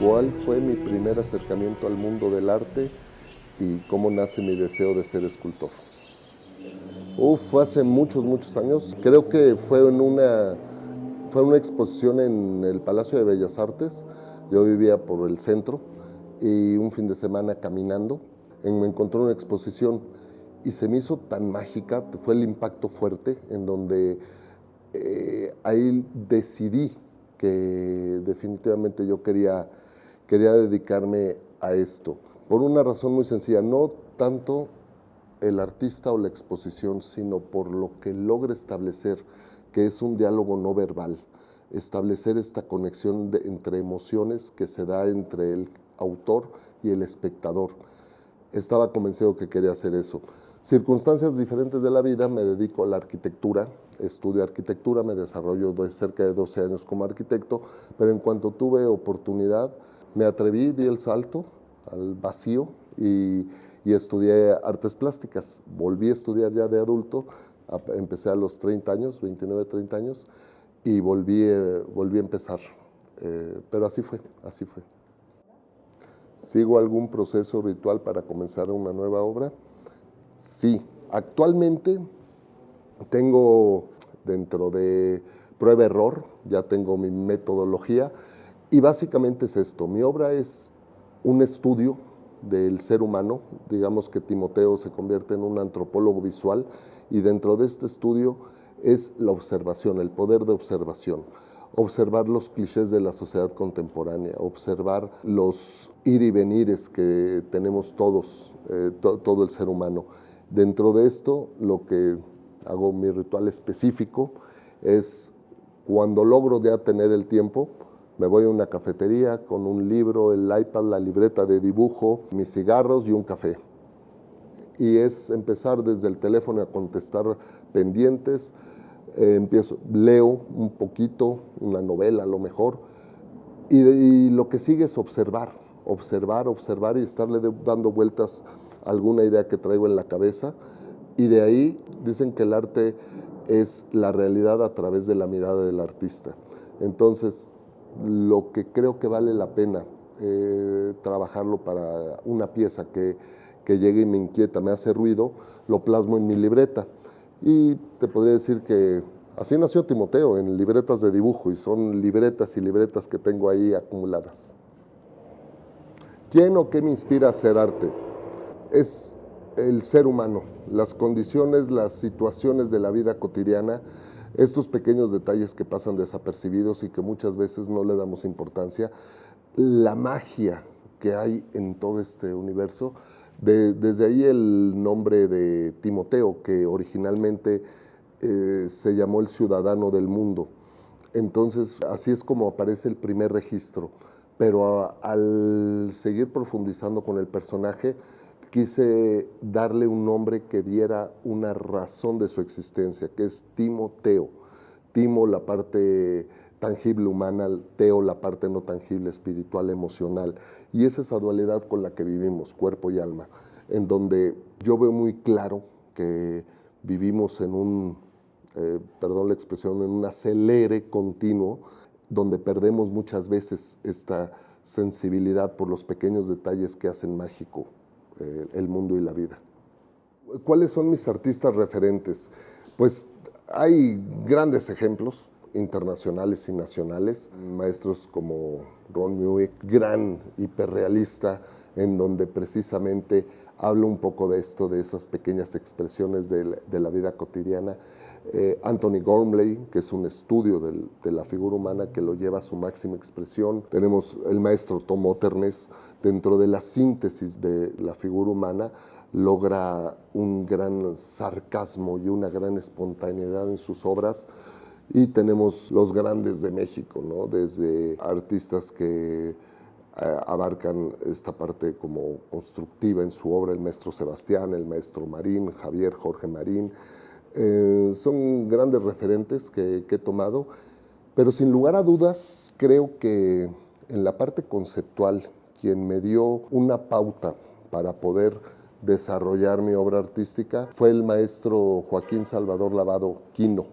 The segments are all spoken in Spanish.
¿Cuál fue mi primer acercamiento al mundo del arte y cómo nace mi deseo de ser escultor? Fue hace muchos, muchos años. Creo que fue una exposición en el Palacio de Bellas Artes. Yo vivía por el centro y un fin de semana caminando me encontré una exposición y se me hizo tan mágica, fue el impacto fuerte en donde ahí decidí que definitivamente yo quería dedicarme a esto. Por una razón muy sencilla, no tanto el artista o la exposición, sino por lo que logra establecer, que es un diálogo no verbal, establecer esta conexión entre emociones que se da entre el autor y el espectador. Estaba convencido que quería hacer eso. Circunstancias diferentes de la vida, me dedico a la arquitectura, estudio arquitectura, me desarrollo cerca de 12 años como arquitecto, pero en cuanto tuve oportunidad, me atreví, di el salto al vacío y estudié artes plásticas. Volví a estudiar ya de adulto, empecé a los 30 años, 29, 30 años, y volví a empezar. Pero así fue. ¿Sigo algún proceso ritual para comenzar una nueva obra? Sí. Actualmente tengo dentro de prueba-error, ya tengo mi metodología, y básicamente es esto. Mi obra es un estudio del ser humano. Digamos que Timoteo se convierte en un antropólogo visual, y dentro de este estudio es la observación, el poder de observación. Observar los clichés de la sociedad contemporánea, observar los ir y venires que tenemos todos, todo el ser humano. Dentro de esto, lo que hago, mi ritual específico, es cuando logro ya tener el tiempo, me voy a una cafetería con un libro, el iPad, la libreta de dibujo, mis cigarros y un café. Y es empezar desde el teléfono a contestar pendientes. Leo un poquito, una novela a lo mejor, y lo que sigue es observar y estarle dando vueltas a alguna idea que traigo en la cabeza. Y de ahí dicen que el arte es la realidad a través de la mirada del artista. Entonces, lo que creo que vale la pena trabajarlo para una pieza que llegue y me inquieta, me hace ruido, lo plasmo en mi libreta. Y te podría decir que así nació Timoteo, en libretas de dibujo, y son libretas y libretas que tengo ahí acumuladas. ¿Quién o qué me inspira a hacer arte? Es el ser humano, las condiciones, las situaciones de la vida cotidiana, estos pequeños detalles que pasan desapercibidos y que muchas veces no le damos importancia, la magia que hay en todo este universo. Desde ahí el nombre de Timoteo, que originalmente se llamó el ciudadano del mundo. Entonces, así es como aparece el primer registro. Pero al seguir profundizando con el personaje, quise darle un nombre que diera una razón de su existencia, que es Timoteo. Timo, la parte tangible humana, Teo, la parte no tangible, espiritual, emocional. Y es esa dualidad con la que vivimos, cuerpo y alma, en donde yo veo muy claro que vivimos en perdón la expresión, en un acelere continuo, donde perdemos muchas veces esta sensibilidad por los pequeños detalles que hacen mágico el mundo y la vida. ¿Cuáles son mis artistas referentes? Pues hay grandes ejemplos internacionales y nacionales, maestros como Ron Mueck, gran hiperrealista, en donde precisamente habla un poco de esto, de esas pequeñas expresiones de la vida cotidiana. Anthony Gormley, que es un estudio de la figura humana que lo lleva a su máxima expresión. Tenemos el maestro Tom Otternes, dentro de la síntesis de la figura humana, logra un gran sarcasmo y una gran espontaneidad en sus obras. Y tenemos los grandes de México, ¿no? Desde artistas que abarcan esta parte como constructiva en su obra, el maestro Sebastián, el maestro Marín, Javier Jorge Marín. Son grandes referentes que he tomado, pero sin lugar a dudas creo que en la parte conceptual, quien me dio una pauta para poder desarrollar mi obra artística fue el maestro Joaquín Salvador Lavado Quino,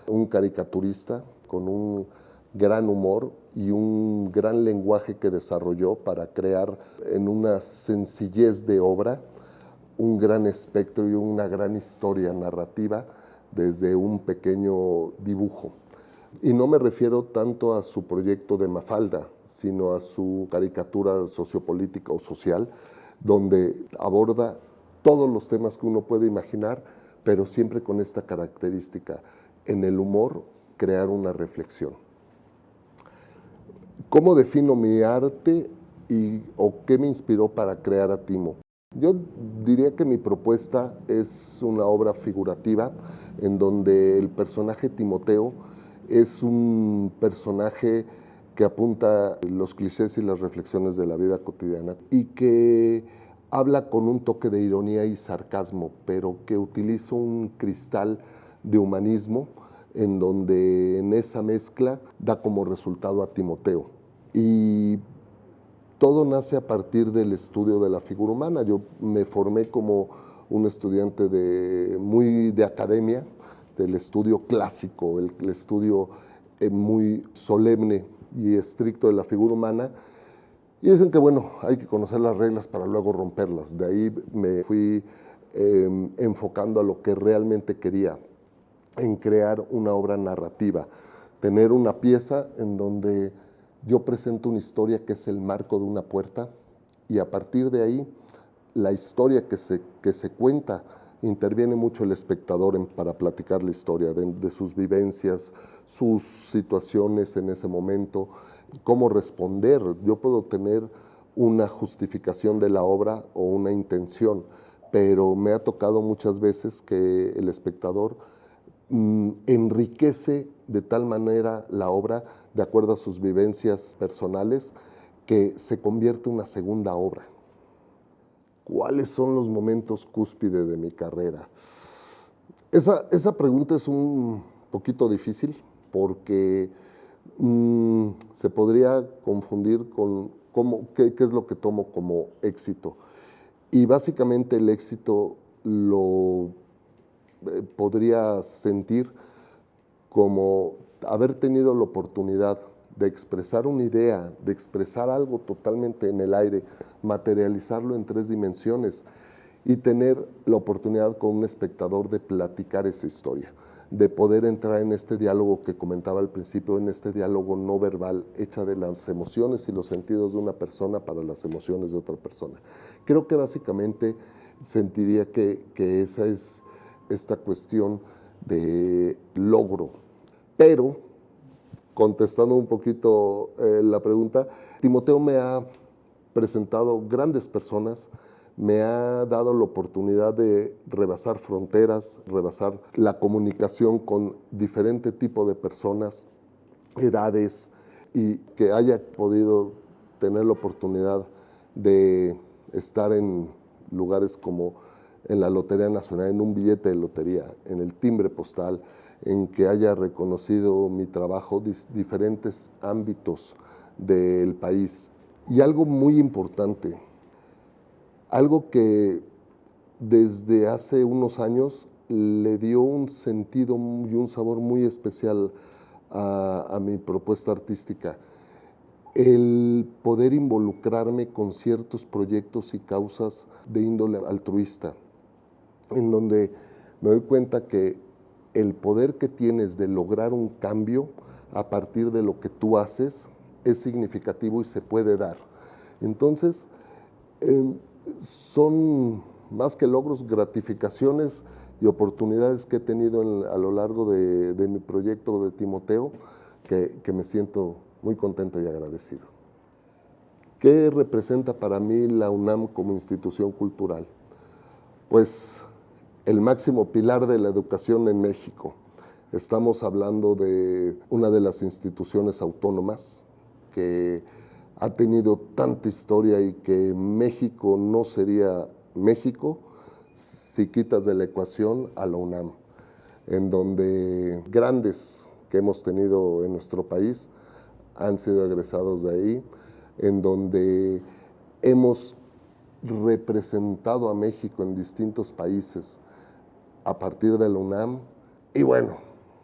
un caricaturista con un gran humor y un gran lenguaje que desarrolló para crear en una sencillez de obra un gran espectro y una gran historia narrativa desde un pequeño dibujo. Y no me refiero tanto a su proyecto de Mafalda, sino a su caricatura sociopolítica o social, donde aborda todos los temas que uno puede imaginar, pero siempre con esta característica, en el humor, crear una reflexión. ¿Cómo defino mi arte o qué me inspiró para crear a Timo? Yo diría que mi propuesta es una obra figurativa en donde el personaje Timoteo es un personaje que apunta los clichés y las reflexiones de la vida cotidiana y que habla con un toque de ironía y sarcasmo, pero que utiliza un cristal de humanismo en donde en esa mezcla da como resultado a Timoteo. Y todo nace a partir del estudio de la figura humana. Yo me formé como un estudiante muy de academia, del estudio clásico, el estudio muy solemne y estricto de la figura humana. Y dicen que, bueno, hay que conocer las reglas para luego romperlas. De ahí me fui enfocando a lo que realmente quería, en crear una obra narrativa, tener una pieza en donde yo presento una historia que es el marco de una puerta y a partir de ahí la historia que se cuenta interviene mucho el espectador para platicar la historia de sus vivencias, sus situaciones en ese momento, cómo responder. Yo puedo tener una justificación de la obra o una intención, pero me ha tocado muchas veces que el espectador enriquece de tal manera la obra de acuerdo a sus vivencias personales que se convierte en una segunda obra. ¿Cuáles son los momentos cúspide de mi carrera? Esa pregunta es un poquito difícil porque se podría confundir con qué es lo que tomo como éxito. Y básicamente el éxito lo podría sentir como haber tenido la oportunidad de expresar una idea, de expresar algo totalmente en el aire, materializarlo en 3 dimensiones y tener la oportunidad con un espectador de platicar esa historia, de poder entrar en este diálogo que comentaba al principio, en este diálogo no verbal, hecha de las emociones y los sentidos de una persona para las emociones de otra persona. Creo que básicamente sentiría que esa es esta cuestión de logro. Pero, contestando un poquito la pregunta, Timoteo me ha presentado grandes personas, me ha dado la oportunidad de rebasar fronteras, rebasar la comunicación con diferente tipo de personas, edades, y que haya podido tener la oportunidad de estar en lugares como en la Lotería Nacional, en un billete de lotería, en el timbre postal, en que haya reconocido mi trabajo en diferentes ámbitos del país. Y algo muy importante, algo que desde hace unos años le dio un sentido y un sabor muy especial a mi propuesta artística, el poder involucrarme con ciertos proyectos y causas de índole altruista, en donde me doy cuenta que el poder que tienes de lograr un cambio a partir de lo que tú haces es significativo y se puede dar. Entonces, son más que logros, gratificaciones y oportunidades que he tenido a lo largo de mi proyecto de Timoteo, que me siento muy contento y agradecido. ¿Qué representa para mí la UNAM como institución cultural? Pues el máximo pilar de la educación en México. Estamos hablando de una de las instituciones autónomas que ha tenido tanta historia y que México no sería México si quitas de la ecuación a la UNAM, en donde grandes que hemos tenido en nuestro país han sido egresados de ahí, en donde hemos representado a México en distintos países a partir de la UNAM. Y bueno,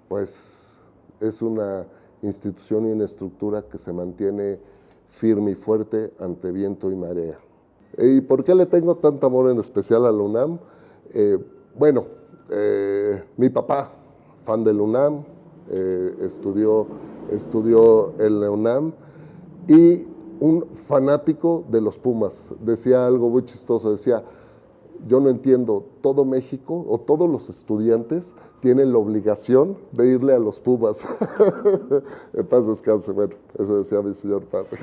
pues es una institución y una estructura que se mantiene firme y fuerte ante viento y marea. ¿Y por qué le tengo tanto amor en especial a la UNAM? Mi papá, fan de la UNAM, estudió en la UNAM y un fanático de los Pumas. Decía algo muy chistoso, decía, yo no entiendo, todo México o todos los estudiantes tienen la obligación de irle a los Pumas. En paz descanse, bueno, eso decía mi señor padre.